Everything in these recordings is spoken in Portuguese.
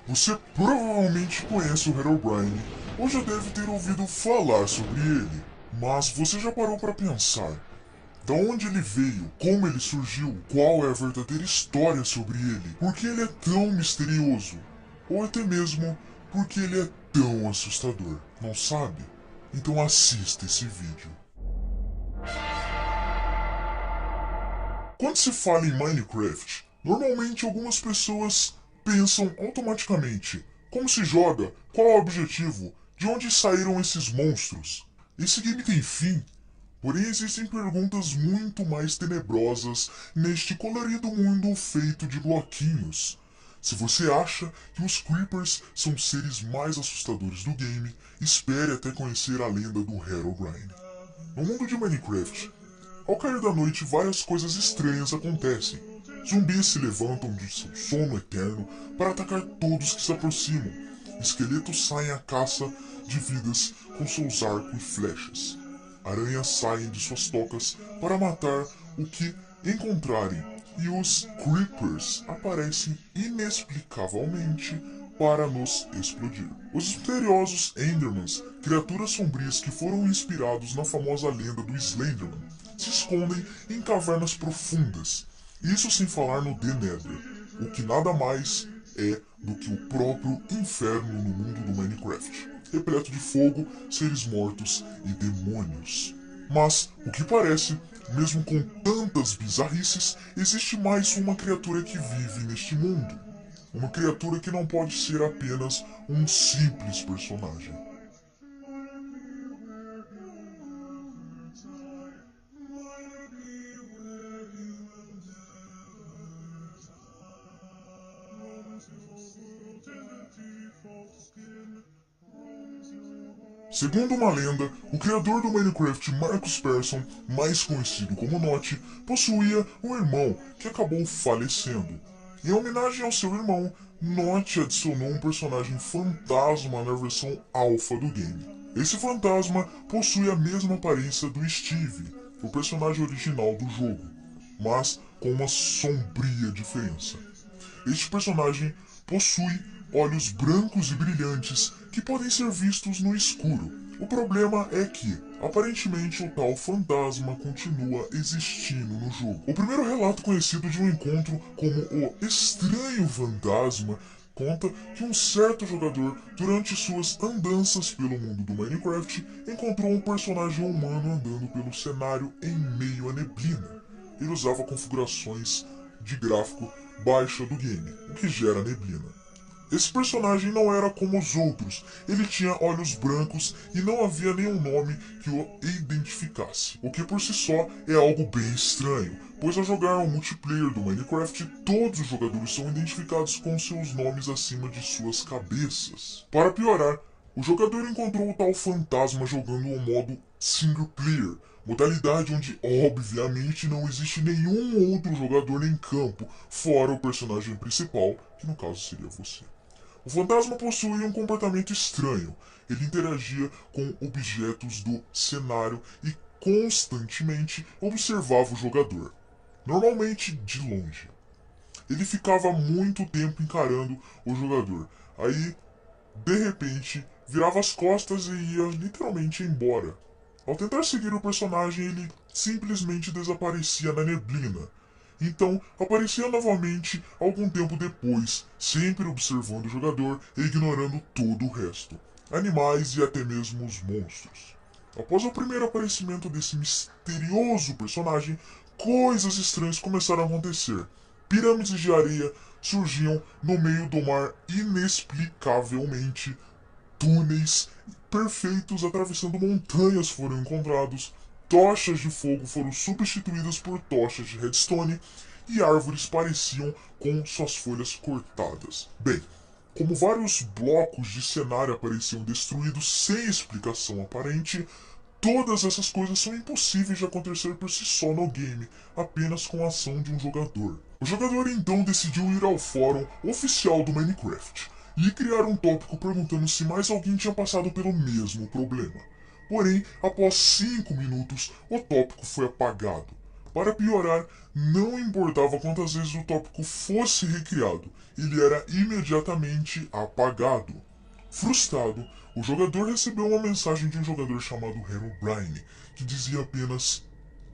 Você provavelmente conhece o Herobrine ou já deve ter ouvido falar sobre ele, mas você já parou para pensar de onde ele veio, como ele surgiu, qual é a verdadeira história sobre ele, por que ele é tão misterioso, ou até mesmo por que ele é tão assustador, não sabe? Então assista esse vídeo. Quando se fala em Minecraft, normalmente algumas pessoas pensam automaticamente: como se joga? Qual é o objetivo? De onde saíram esses monstros? Esse game tem fim? Porém, existem perguntas muito mais tenebrosas neste colorido mundo feito de bloquinhos. Se você acha que os Creepers são os seres mais assustadores do game, espere até conhecer a lenda do Herobrine. No mundo de Minecraft, ao cair da noite, várias coisas estranhas acontecem. Zumbis se levantam de seu sono eterno para atacar todos que se aproximam. Esqueletos saem à caça de vidas com seus arcos e flechas. Aranhas saem de suas tocas para matar o que encontrarem. E os Creepers aparecem inexplicavelmente para nos explodir. Os misteriosos Endermans, criaturas sombrias que foram inspirados na famosa lenda do Slenderman, se escondem em cavernas profundas. Isso sem falar no The Nether, o que nada mais é do que o próprio inferno no mundo do Minecraft, repleto de fogo, seres mortos e demônios. Mas, o que parece, mesmo com tantas bizarrices, existe mais uma criatura que vive neste mundo. Uma criatura que não pode ser apenas um simples personagem. Segundo uma lenda, o criador do Minecraft, Marcus Persson, mais conhecido como Notch, possuía um irmão que acabou falecendo. Em homenagem ao seu irmão, Notch adicionou um personagem fantasma na versão alpha do game. Esse fantasma possui a mesma aparência do Steve, o personagem original do jogo, mas com uma sombria diferença. Este personagem possui olhos brancos e brilhantes que podem ser vistos no escuro. O problema é que, aparentemente, o tal fantasma continua existindo no jogo. O primeiro relato conhecido de um encontro como o Estranho Fantasma conta que um certo jogador, durante suas andanças pelo mundo do Minecraft, encontrou um personagem humano andando pelo cenário em meio à neblina. Ele usava configurações de gráfico baixa do game, o que gera neblina. Esse personagem não era como os outros, ele tinha olhos brancos e não havia nenhum nome que o identificasse, o que por si só é algo bem estranho, pois ao jogar o multiplayer do Minecraft, todos os jogadores são identificados com seus nomes acima de suas cabeças. Para piorar, o jogador encontrou o tal fantasma jogando o modo single player, modalidade onde obviamente não existe nenhum outro jogador em campo, fora o personagem principal, que no caso seria você. O fantasma possuía um comportamento estranho. Ele interagia com objetos do cenário e constantemente observava o jogador, normalmente de longe. Ele ficava muito tempo encarando o jogador. Aí, de repente, virava as costas e ia literalmente embora. Ao tentar seguir o personagem, ele simplesmente desaparecia na neblina. Então, aparecia novamente algum tempo depois, sempre observando o jogador e ignorando todo o resto, animais e até mesmo os monstros. Após o primeiro aparecimento desse misterioso personagem, coisas estranhas começaram a acontecer. Pirâmides de areia surgiam no meio do mar inexplicavelmente. Túneis perfeitos atravessando montanhas foram encontrados. Tochas de fogo foram substituídas por tochas de redstone e árvores pareciam com suas folhas cortadas. Bem, como vários blocos de cenário apareciam destruídos sem explicação aparente, todas essas coisas são impossíveis de acontecer por si só no game, apenas com a ação de um jogador. O jogador então decidiu ir ao fórum oficial do Minecraft e criar um tópico perguntando se mais alguém tinha passado pelo mesmo problema. Porém, após 5 minutos, o tópico foi apagado. Para piorar, não importava quantas vezes o tópico fosse recriado, ele era imediatamente apagado. Frustrado, o jogador recebeu uma mensagem de um jogador chamado Herobrine, que dizia apenas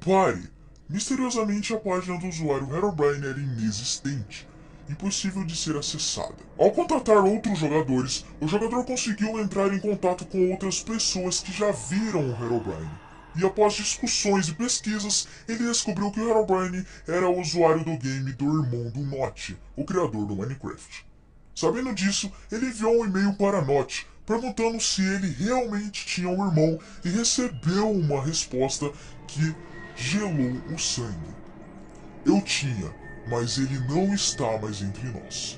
"Pare". Misteriosamente, a página do usuário Herobrine era inexistente, impossível de ser acessada. Ao contatar outros jogadores, o jogador conseguiu entrar em contato com outras pessoas que já viram o Herobrine. E após discussões e pesquisas, ele descobriu que o Herobrine era o usuário do game do irmão do Notch, o criador do Minecraft. Sabendo disso, ele enviou um e-mail para Notch, perguntando se ele realmente tinha um irmão e recebeu uma resposta que gelou o sangue. "Eu tinha, mas ele não está mais entre nós."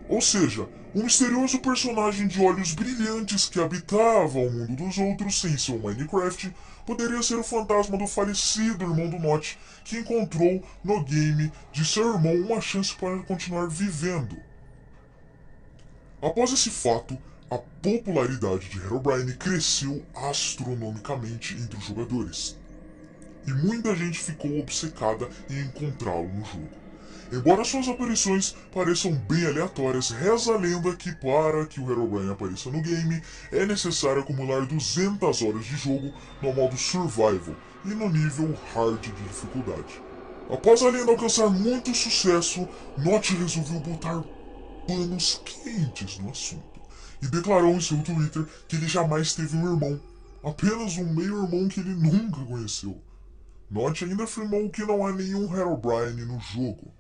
Ou seja, um misterioso personagem de olhos brilhantes que habitava o mundo dos outros sem seu Minecraft poderia ser o fantasma do falecido irmão do Notch, que encontrou no game de seu irmão uma chance para continuar vivendo. Após esse fato, a popularidade de Herobrine cresceu astronomicamente entre os jogadores, e muita gente ficou obcecada em encontrá-lo no jogo. Embora suas aparições pareçam bem aleatórias, reza a lenda que para que o Herobrine apareça no game, é necessário acumular 200 horas de jogo no modo Survival e no nível Hard de dificuldade. Após a lenda alcançar muito sucesso, Notch resolveu botar panos quentes no assunto e declarou em seu Twitter que ele jamais teve um irmão, apenas um meio-irmão que ele nunca conheceu. Notch ainda afirmou que não há nenhum Herobrine no jogo.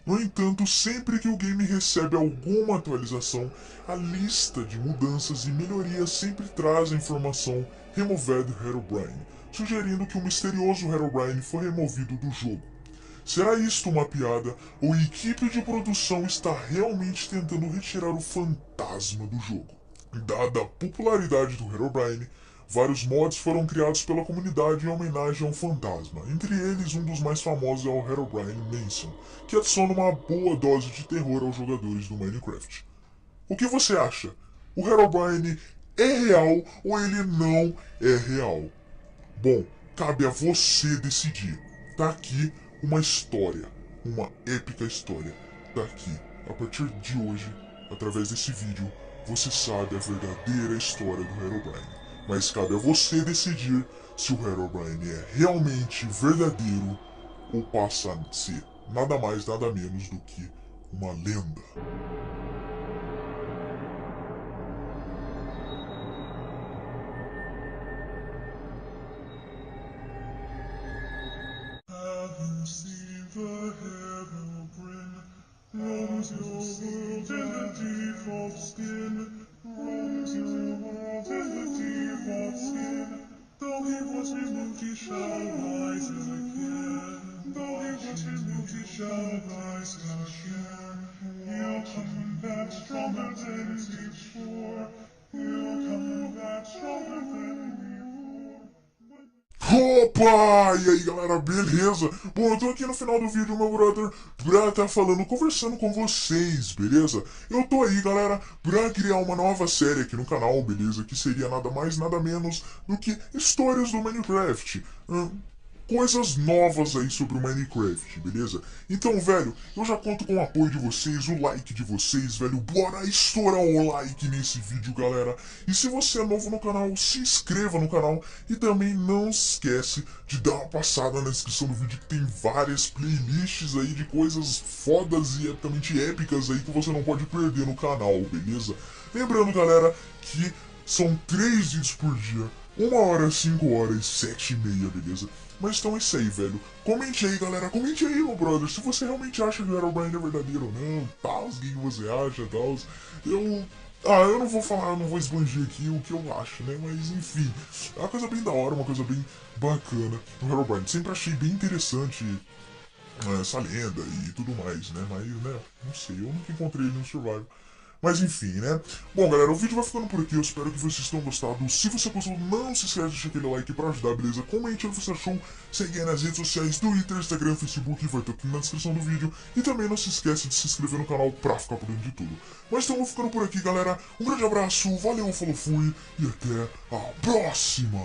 No entanto, sempre que o game recebe alguma atualização, a lista de mudanças e melhorias sempre traz a informação "Removed Herobrine", sugerindo que o misterioso Herobrine foi removido do jogo. Será isto uma piada ou a equipe de produção está realmente tentando retirar o fantasma do jogo? Dada a popularidade do Herobrine, vários mods foram criados pela comunidade em homenagem ao fantasma. Entre eles, um dos mais famosos é o Herobrine Mansion, que adiciona uma boa dose de terror aos jogadores do Minecraft. O que você acha? O Herobrine é real ou ele não é real? Bom, cabe a você decidir. Tá aqui uma história, uma épica história. Tá aqui, a partir de hoje, através desse vídeo, você sabe a verdadeira história do Herobrine. Mas cabe a você decidir se o Herobrine é realmente verdadeiro ou passa a ser nada mais, nada menos do que uma lenda. Roams your world in the default skin. Roams your world in the default skin. Though he was removed, he shall rise again. Though he was removed, he shall rise again. He'll come back stronger than before. He'll come back stronger than before. Opa! E aí galera, beleza? Bom, eu tô aqui no final do vídeo, meu brother, pra tá falando, conversando com vocês, beleza? Eu tô aí, galera, pra criar uma nova série aqui no canal, beleza? Que seria nada mais, nada menos do que histórias do Minecraft. Coisas novas aí sobre o Minecraft, beleza? Então, velho, eu já conto com o apoio de vocês, o like de vocês, velho. Bora estourar o like nesse vídeo, galera. E se você é novo no canal, se inscreva no canal. E também não esquece de dar uma passada na descrição do vídeo, que tem várias playlists aí de coisas fodas e epicamente épicas aí que você não pode perder no canal, beleza? Lembrando, galera, que são 3 vídeos por dia. 1 hora, 5 horas, 7h30, beleza? Mas então é isso aí, velho. Comente aí, galera. Comente aí, meu brother. Se você realmente acha que o Herobrine é verdadeiro ou não, tal, o que você acha, tal. Eu não vou falar, eu não vou expandir aqui o que eu acho, né? Mas enfim, é uma coisa bem da hora, uma coisa bem bacana o Herobrine. Sempre achei bem interessante essa lenda e tudo mais, né? Mas, né, não sei, eu nunca encontrei ele no Survival. Mas enfim, né? Bom, galera, o vídeo vai ficando por aqui. Eu espero que vocês tenham gostado. Se você gostou, não se esquece de deixar aquele like pra ajudar, beleza? Comente o que você achou. Segue aí nas redes sociais, Twitter, Instagram, Facebook. Vai ter tudo na descrição do vídeo. E também não se esquece de se inscrever no canal pra ficar por dentro de tudo. Mas então, vou ficando por aqui, galera. Um grande abraço, valeu, falou, fui. E até a próxima!